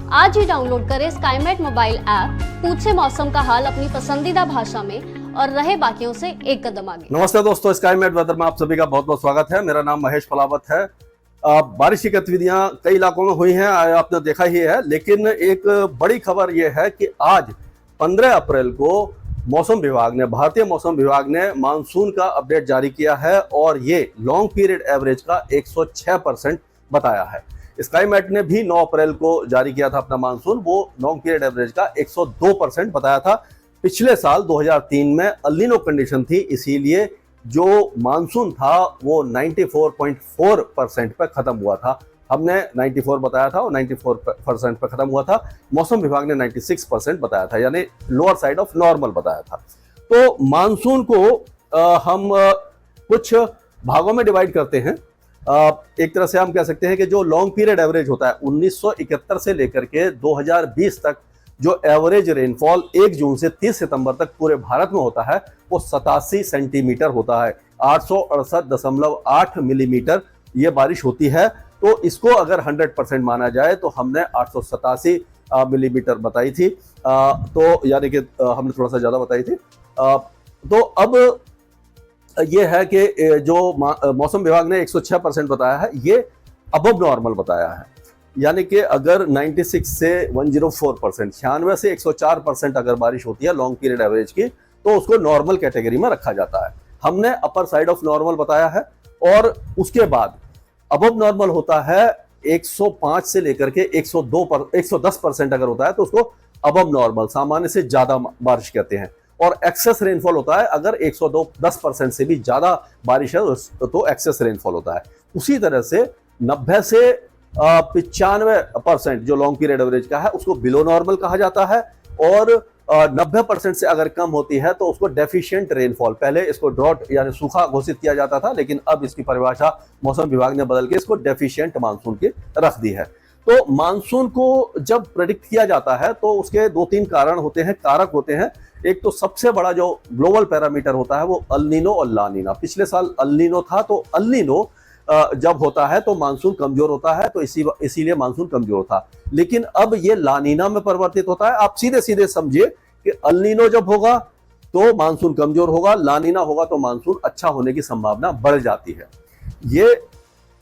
आज ही डाउनलोड करें Skymet mobile app, पूछे मौसम का हाल अपनी पसंदीदा भाषा में और रहे बाकियों से एक कदम आगे। नमस्ते दोस्तों, स्काईमेट वेदर में आप सभी का बहुत बहुत स्वागत है। मेरा नाम महेश फलावत है। बारिश की गतिविधियां कई इलाकों में हुई हैं, आपने देखा ही है। लेकिन एक बड़ी खबर यह है कि आज 15 अप्रैल को मौसम विभाग ने, भारतीय मौसम विभाग ने मानसून का अपडेट जारी किया है और ये लॉन्ग पीरियड एवरेज का 106% बताया है। स्काईमेट ने भी 9 अप्रैल को जारी किया था अपना मानसून, वो लॉन्ग पीरियड एवरेज का 102% बताया था। पिछले साल 2003 में अल नीनो कंडीशन थी, इसीलिए जो मानसून था वो 94.4% पर खत्म हुआ था। हमने 94 बताया था और 94% पर खत्म हुआ था। मौसम विभाग ने 96% बताया था, यानी लोअर साइड ऑफ नॉर्मल बताया था। तो मानसून को हम कुछ भागों में डिवाइड करते हैं। एक तरह से हम कह सकते हैं कि जो लॉन्ग पीरियड एवरेज होता है 1971 से लेकर के 2020 तक जो एवरेज रेनफॉल 1 जून से 30 सितंबर तक पूरे भारत में होता है वो 87 सेंटीमीटर होता है। 868.8 मिलीमीटर ये बारिश होती है। तो इसको अगर 100% माना जाए तो हमने 887 मिलीमीटर बताई थी, तो यानी कि हमने थोड़ा सा ज़्यादा बताई थी। तो अब ये है कि जो मौसम विभाग ने 106% बताया है, ये अबव नॉर्मल बताया है। यानी कि अगर 96 से 104%, 96 से 104% अगर बारिश होती है लॉन्ग पीरियड एवरेज की, तो उसको नॉर्मल कैटेगरी में रखा जाता है। हमने अपर साइड ऑफ नॉर्मल बताया है। और उसके बाद अबव नॉर्मल होता है 105 से लेकर के 110% अगर होता है तो उसको अबव नॉर्मल, सामान्य से ज्यादा बारिश कहते हैं। और एक्सेस रेनफॉल होता है अगर 110% से भी ज्यादा बारिश है तो एक्सेस रेनफॉल होता है। उसी तरह से 90 से 95% जो लॉन्ग पीरियड एवरेज का है उसको बिलो नॉर्मल कहा जाता है। और 90% से अगर कम होती है तो उसको डेफिशिएंट रेनफॉल, पहले इसको ड्रॉट यानी सूखा घोषित किया जाता था, लेकिन अब इसकी परिभाषा मौसम विभाग ने बदल के इसको डेफिशिएंट मानसून की रख दी है। तो मानसून को जब प्रेडिक्ट किया जाता है तो उसके 2-3 कारण होते हैं, कारक होते हैं। एक तो सबसे बड़ा जो ग्लोबल पैरामीटर होता है वो अल नीनो और ला नीना। पिछले साल अल नीनो था, तो अल नीनो जब होता है तो मानसून कमजोर होता है, तो इसीलिए मानसून कमजोर था। लेकिन अब ये ला नीना में परिवर्तित होता है। आप सीधे सीधे समझिए कि अल नीनो जब होगा तो मानसून कमजोर होगा, ला नीना होगा तो मानसून अच्छा होने की संभावना बढ़ जाती है। ये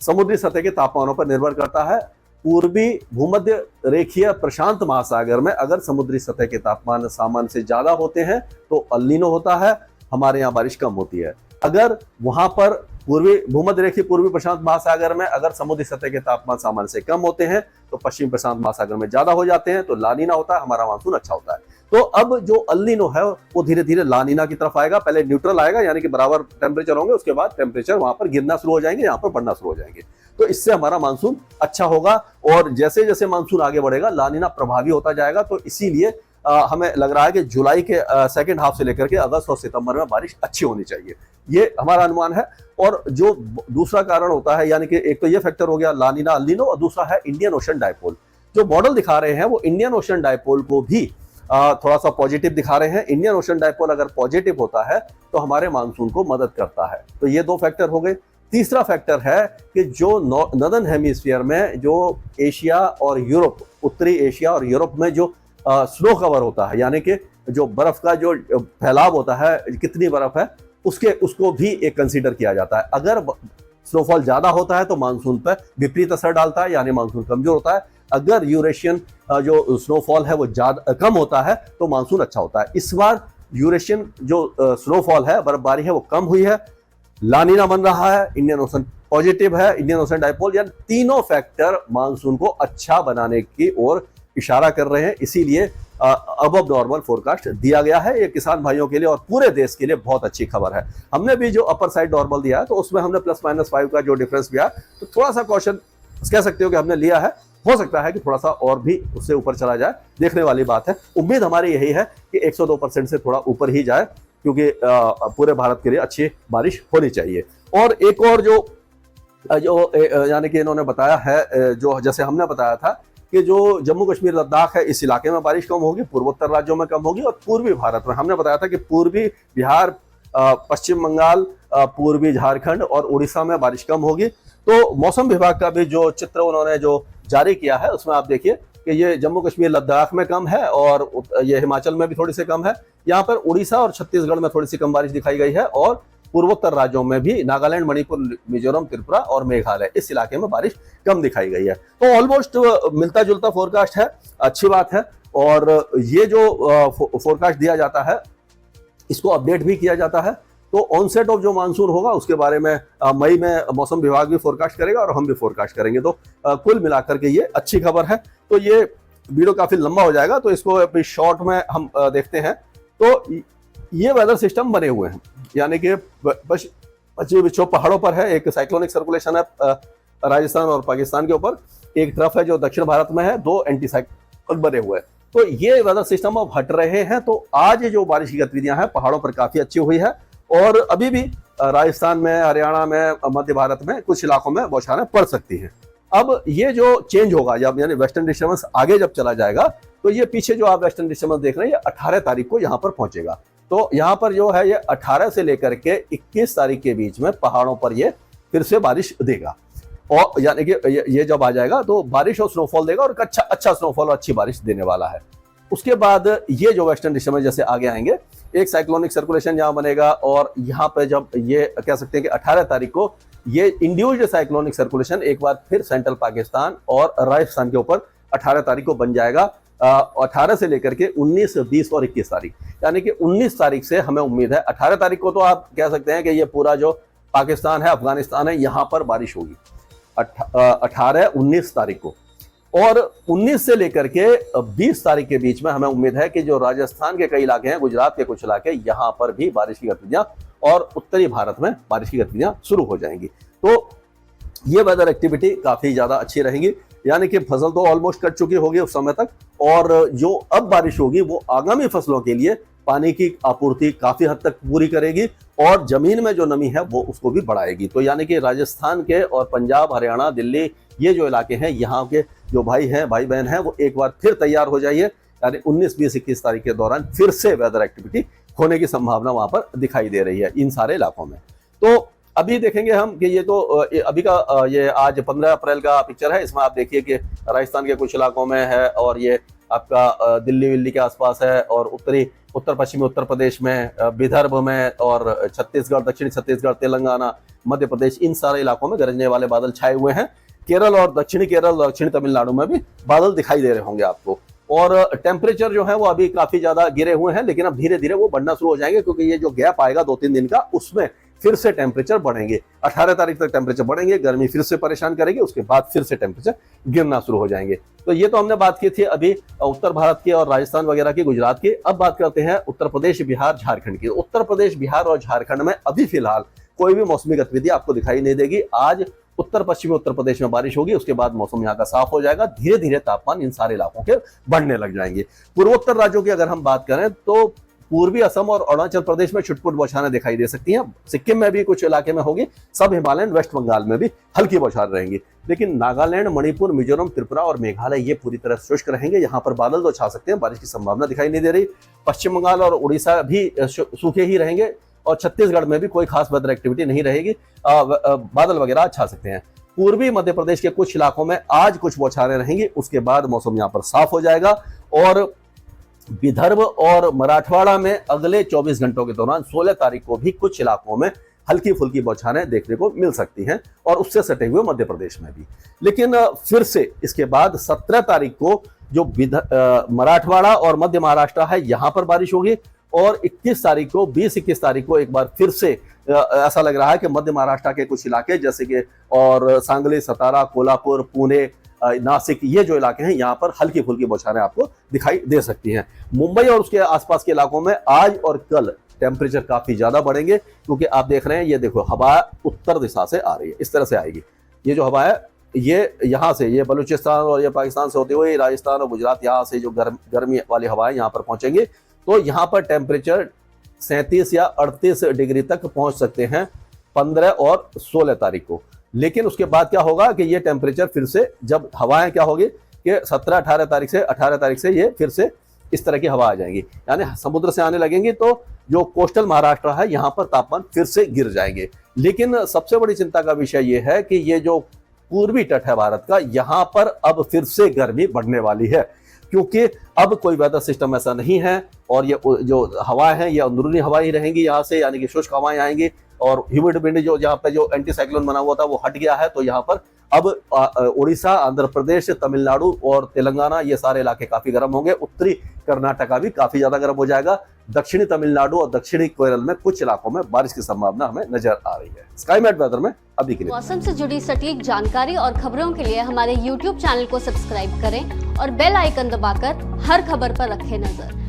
समुद्री सतह के तापमानों पर निर्भर करता है। पूर्वी भूमध्य रेखीय प्रशांत महासागर में अगर समुद्री सतह के तापमान सामान्य से ज्यादा होते हैं तो अल नीनो होता है, हमारे यहाँ बारिश कम होती है। अगर वहां पर पूर्वी भूमध्य रेखीय पूर्वी प्रशांत महासागर में अगर समुद्री सतह के तापमान सामान्य से कम होते हैं तो पश्चिम प्रशांत महासागर में ज्यादा हो जाते हैं, तो ला नीना होता है, हमारा मानसून अच्छा होता है। तो अब जो अल नीनो है वो धीरे धीरे ला नीना की तरफ आएगा। पहले न्यूट्रल आएगा, यानी कि बराबर टेम्परेचर होंगे, उसके बाद टेम्परेचर वहां पर गिरना शुरू हो जाएंगे, यहाँ पर बढ़ना शुरू हो जाएंगे। तो इससे हमारा मानसून अच्छा होगा। और जैसे जैसे मानसून आगे बढ़ेगा ला नीना प्रभावी होता जाएगा। तो इसीलिए हमें लग रहा है कि जुलाई के सेकंड हाफ से लेकर के अगस्त और सितंबर में बारिश अच्छी होनी चाहिए, ये हमारा अनुमान है। और जो दूसरा कारण होता है, यानी कि एक तो ये फैक्टर हो गया ला नीना अल नीनो, और दूसरा है इंडियन ओशन डायपोल। जो मॉडल दिखा रहे हैं वो इंडियन ओशन डायपोल को भी थोड़ा सा पॉजिटिव दिखा रहे हैं। इंडियन ओशन डायपोल अगर पॉजिटिव होता है तो हमारे मानसून को मदद करता है। तो ये 2 फैक्टर हो गए। तीसरा फैक्टर है कि जो नॉर्दर्न हेमिस्फीयर में जो एशिया और यूरोप, उत्तरी एशिया और यूरोप में जो स्नो कवर होता है, यानी कि जो बर्फ का जो फैलाव होता है, कितनी बर्फ है उसको भी एक कंसीडर किया जाता है। अगर स्नोफॉल ज्यादा होता है तो मानसून पर विपरीत असर डालता है, यानी मानसून कमजोर होता है। अगर यूरेशियन जो स्नोफॉल है वो ज्यादा कम होता है तो मानसून अच्छा होता है। इस बार यूरेशियन जो स्नोफॉल है, बर्फबारी है, वो कम हुई है, ला नीना बन रहा है, इंडियन ओशन पॉजिटिव है, इंडियन ओशन डायपोल, यानी तीनों फैक्टर मानसून को अच्छा बनाने की ओर इशारा कर रहे हैं। इसीलिए अबव नॉर्मल फोरकास्ट दिया गया है। ये किसान भाइयों के लिए और पूरे देश के लिए बहुत अच्छी खबर है। हमने भी जो अपर साइड नॉर्मल दिया है तो उसमें हमने +-5 का जो डिफरेंस दिया, तो थोड़ा सा क्वेश्चन कह सकते हो कि हमने लिया है। हो सकता है कि थोड़ा सा और भी उससे ऊपर चला जाए, देखने वाली बात है। उम्मीद हमारी यही है कि 102% से थोड़ा ऊपर ही जाए, क्योंकि पूरे भारत के लिए अच्छी बारिश होनी चाहिए। और एक और जो यानी कि इन्होंने बताया है, जो जैसे हमने बताया था कि जो जम्मू कश्मीर लद्दाख है इस इलाके में बारिश कम होगी, पूर्वोत्तर राज्यों में कम होगी, और पूर्वी भारत में हमने बताया था कि पूर्वी बिहार, पश्चिम बंगाल, पूर्वी झारखंड और उड़ीसा में बारिश कम होगी। तो मौसम विभाग का भी जो चित्र उन्होंने जो जारी किया है उसमें आप देखिए कि ये जम्मू कश्मीर लद्दाख में कम है और ये हिमाचल में भी थोड़ी सी कम है। यहाँ पर उड़ीसा और छत्तीसगढ़ में थोड़ी सी कम बारिश दिखाई गई है और पूर्वोत्तर राज्यों में भी नागालैंड, मणिपुर, मिजोरम, त्रिपुरा और मेघालय इस इलाके में बारिश कम दिखाई गई है। तो ऑलमोस्ट मिलता जुलता फोरकास्ट है, अच्छी बात है। और ये जो फोरकास्ट दिया जाता है इसको अपडेट भी किया जाता है। तो ऑनसेट ऑफ जो मानसून होगा उसके बारे में मई में मौसम विभाग भी फोरकास्ट करेगा और हम भी फोरकास्ट करेंगे। तो कुल मिलाकर के ये अच्छी खबर है। तो ये वीडियो काफी लंबा हो जाएगा तो इसको अभी शॉर्ट में हम देखते हैं। तो ये वेदर सिस्टम बने हुए हैं, यानी कि पश्चिमी विक्षोभ पहाड़ों पर है, एक साइक्लोनिक सर्कुलेशन है राजस्थान और पाकिस्तान के ऊपर, एक तरफ है जो दक्षिण भारत में है, दो एंटी साइक्लोन बने हुए हैं। तो ये वेदर सिस्टम अब हट रहे हैं। तो आज जो बारिश की गतिविधियां हैं पहाड़ों पर काफी अच्छी हुई है और अभी भी राजस्थान में, हरियाणा में, मध्य भारत में कुछ इलाकों में बौछारें पड़ सकती हैं। अब ये जो चेंज होगा जब, यानी वेस्टर्न डिस्टर्बेंस आगे जब चला जाएगा, तो ये पीछे जो आप वेस्टर्न डिस्टर्बेंस देख रहे हैं ये 18 तारीख को यहाँ पर पहुंचेगा। तो यहाँ पर जो है ये 18 से लेकर के 21 तारीख के बीच में पहाड़ों पर ये फिर से बारिश देगा। और यानी कि ये जब आ जाएगा तो बारिश और स्नोफॉल देगा और अच्छा स्नोफॉल और अच्छी बारिश देने वाला है। उसके बाद ये जो वेस्टर्न डिस्टर्बेंस जैसे आगे आएंगे, एक साइक्लोनिक सर्कुलेशन यहाँ बनेगा और यहाँ पे जब ये कह सकते हैं कि 18 तारीख को ये इंड्यूस्ड साइक्लोनिक सर्कुलेशन एक बार फिर सेंट्रल पाकिस्तान और राजस्थान के ऊपर 18 तारीख को बन जाएगा। 18 से लेकर के 19, 20 और 21 तारीख, यानी कि 19 तारीख से हमें उम्मीद है। 18 तारीख को तो आप कह सकते हैं कि ये पूरा जो पाकिस्तान है, अफगानिस्तान है, यहाँ पर बारिश होगी 18, 19 तारीख को। और 19 से लेकर के 20 तारीख के बीच में हमें उम्मीद है कि जो राजस्थान के कई इलाके हैं, गुजरात के कुछ इलाके, यहाँ पर भी बारिश की गतिविधियां और उत्तरी भारत में बारिश की गतिविधियां शुरू हो जाएंगी। तो ये वेदर एक्टिविटी काफी ज्यादा अच्छी रहेंगी, यानी कि फसल तो ऑलमोस्ट कट चुकी होगी उस समय तक, और जो अब बारिश होगी वो आगामी फसलों के लिए पानी की आपूर्ति काफी हद तक पूरी करेगी और जमीन में जो नमी है वो उसको भी बढ़ाएगी। तो यानी कि राजस्थान के और पंजाब, हरियाणा, दिल्ली, ये जो इलाके हैं, यहाँ के जो भाई बहन हैं, वो एक बार फिर तैयार हो जाइए। यानी 19, 20, 21 तारीख के दौरान फिर से वेदर एक्टिविटी होने की संभावना वहां पर दिखाई दे रही है इन सारे इलाकों में। तो अभी देखेंगे हम कि ये तो अभी का ये आज 15 अप्रैल का पिक्चर है। इसमें आप देखिए कि राजस्थान के कुछ इलाकों में है और ये आपका दिल्ली के आसपास है और उत्तर पश्चिमी उत्तर प्रदेश में, विदर्भ में और छत्तीसगढ़, दक्षिणी छत्तीसगढ़, तेलंगाना, मध्य प्रदेश, इन सारे इलाकों में गरजने वाले बादल छाए हुए हैं। केरल और दक्षिणी तमिलनाडु में भी बादल दिखाई दे रहे होंगे आपको। और टेम्परेचर जो है वो अभी काफी ज्यादा गिरे हुए हैं, लेकिन अब धीरे धीरे वो बढ़ना शुरू हो जाएंगे, क्योंकि ये जो गैप आएगा 2-3 दिन का, उसमें फिर से टेम्परेचर बढ़ेंगे। 18 तारीख तक टेम्परेचर बढ़ेंगे, गर्मी फिर से परेशान करेगी, उसके बाद फिर से टेम्परेचर गिरना शुरू हो जाएंगे। तो ये तो हमने बात की थी अभी उत्तर भारत की और राजस्थान वगैरह की, गुजरात की। अब बात करते हैं उत्तर प्रदेश, बिहार, झारखंड की। उत्तर प्रदेश, बिहार और झारखंड में अभी फिलहाल कोई भी मौसमी गतिविधि आपको दिखाई नहीं देगी। आज उत्तर पश्चिमी उत्तर प्रदेश में बारिश होगी, उसके बाद मौसम यहाँ का साफ हो जाएगा, धीरे धीरे तापमान इन सारे इलाकों के बढ़ने लग जाएंगे। पूर्वोत्तर राज्यों की अगर हम बात करें तो पूर्वी असम और अरुणाचल प्रदेश में छुटपुट बौछारें दिखाई दे सकती हैं, सिक्किम में भी कुछ इलाके में होगी, सब हिमालयन, वेस्ट बंगाल में भी हल्की बौछार रहेंगी। लेकिन नागालैंड, मणिपुर, मिजोरम, त्रिपुरा और मेघालय ये पूरी तरह शुष्क रहेंगे, यहाँ पर बादल तो छा सकते हैं, बारिश की संभावना दिखाई नहीं दे रही। पश्चिम बंगाल और उड़ीसा भी सूखे ही रहेंगे और छत्तीसगढ़ में भी कोई खास वेदर एक्टिविटी नहीं रहेगी, बादल वगैरह छा सकते हैं। पूर्वी मध्य प्रदेश के कुछ इलाकों में आज कुछ बौछारें रहेंगी, उसके बाद मौसम यहाँ पर साफ हो जाएगा। और विदर्भ और मराठवाड़ा में अगले 24 घंटों के दौरान 16 तारीख को भी कुछ इलाकों में हल्की फुल्की बौछारें देखने को मिल सकती हैं, और उससे सटे हुए मध्य प्रदेश में भी। लेकिन फिर से इसके बाद 17 तारीख को जो मराठवाड़ा और मध्य महाराष्ट्र है, यहाँ पर बारिश होगी। और 21 तारीख को, 20-21 तारीख को एक बार फिर से ऐसा लग रहा है कि मध्य महाराष्ट्र के कुछ इलाके जैसे कि और सांगली, सतारा, कोल्हापुर, पुणे, नासिक, ये जो इलाके हैं, यहाँ पर हल्की फुल्की बौछारें आपको दिखाई दे सकती हैं। मुंबई और उसके आसपास के इलाकों में आज और कल टेम्परेचर काफी ज्यादा बढ़ेंगे, क्योंकि आप देख रहे हैं ये देखो हवा उत्तर दिशा से आ रही है, इस तरह से आएगी। ये जो हवा है ये यहाँ से, ये बलूचिस्तान और ये पाकिस्तान से होते हुए राजस्थान और गुजरात, यहाँ से जो गर्मी वाली हवाएं यहाँ पर पहुंचेंगी, तो यहाँ पर टेम्परेचर 37 या 38 डिग्री तक पहुंच सकते हैं 15 और 16 तारीख को। लेकिन उसके बाद क्या होगा कि ये टेम्परेचर फिर से, जब हवाएं क्या होगी कि 17-18 तारीख से ये फिर से इस तरह की हवा आ जाएंगी, यानी समुद्र से आने लगेंगी, तो जो कोस्टल महाराष्ट्र है यहाँ पर तापमान फिर से गिर जाएंगे। लेकिन सबसे बड़ी चिंता का विषय ये है कि ये जो पूर्वी तट है भारत का, यहाँ पर अब फिर से गर्मी बढ़ने वाली है, क्योंकि अब कोई वेदर सिस्टम ऐसा नहीं है और ये जो हवाएं हैं ये अंदरूनी हवाएं ही रहेंगी यहाँ से, यानी कि शुष्क हवाएं आएंगी और ह्यूमिड विंड जो यहाँ पे जो एंटी साइक्लोन बना हुआ था वो हट गया है। तो यहाँ पर अब उड़ीसा, आंध्र प्रदेश, तमिलनाडु और तेलंगाना ये सारे इलाके काफी गर्म होंगे। उत्तरी कर्नाटका भी काफी ज्यादा गर्म हो जाएगा। दक्षिणी तमिलनाडु और दक्षिणी केरल में कुछ इलाकों में बारिश की संभावना हमें नजर आ रही है। स्काईमेट वेदर में अभी के लिए मौसम से जुड़ी सटीक जानकारी और खबरों के लिए हमारे YouTube चैनल को सब्सक्राइब करें और बेल आइकन दबाकर हर खबर पर रखें नजर।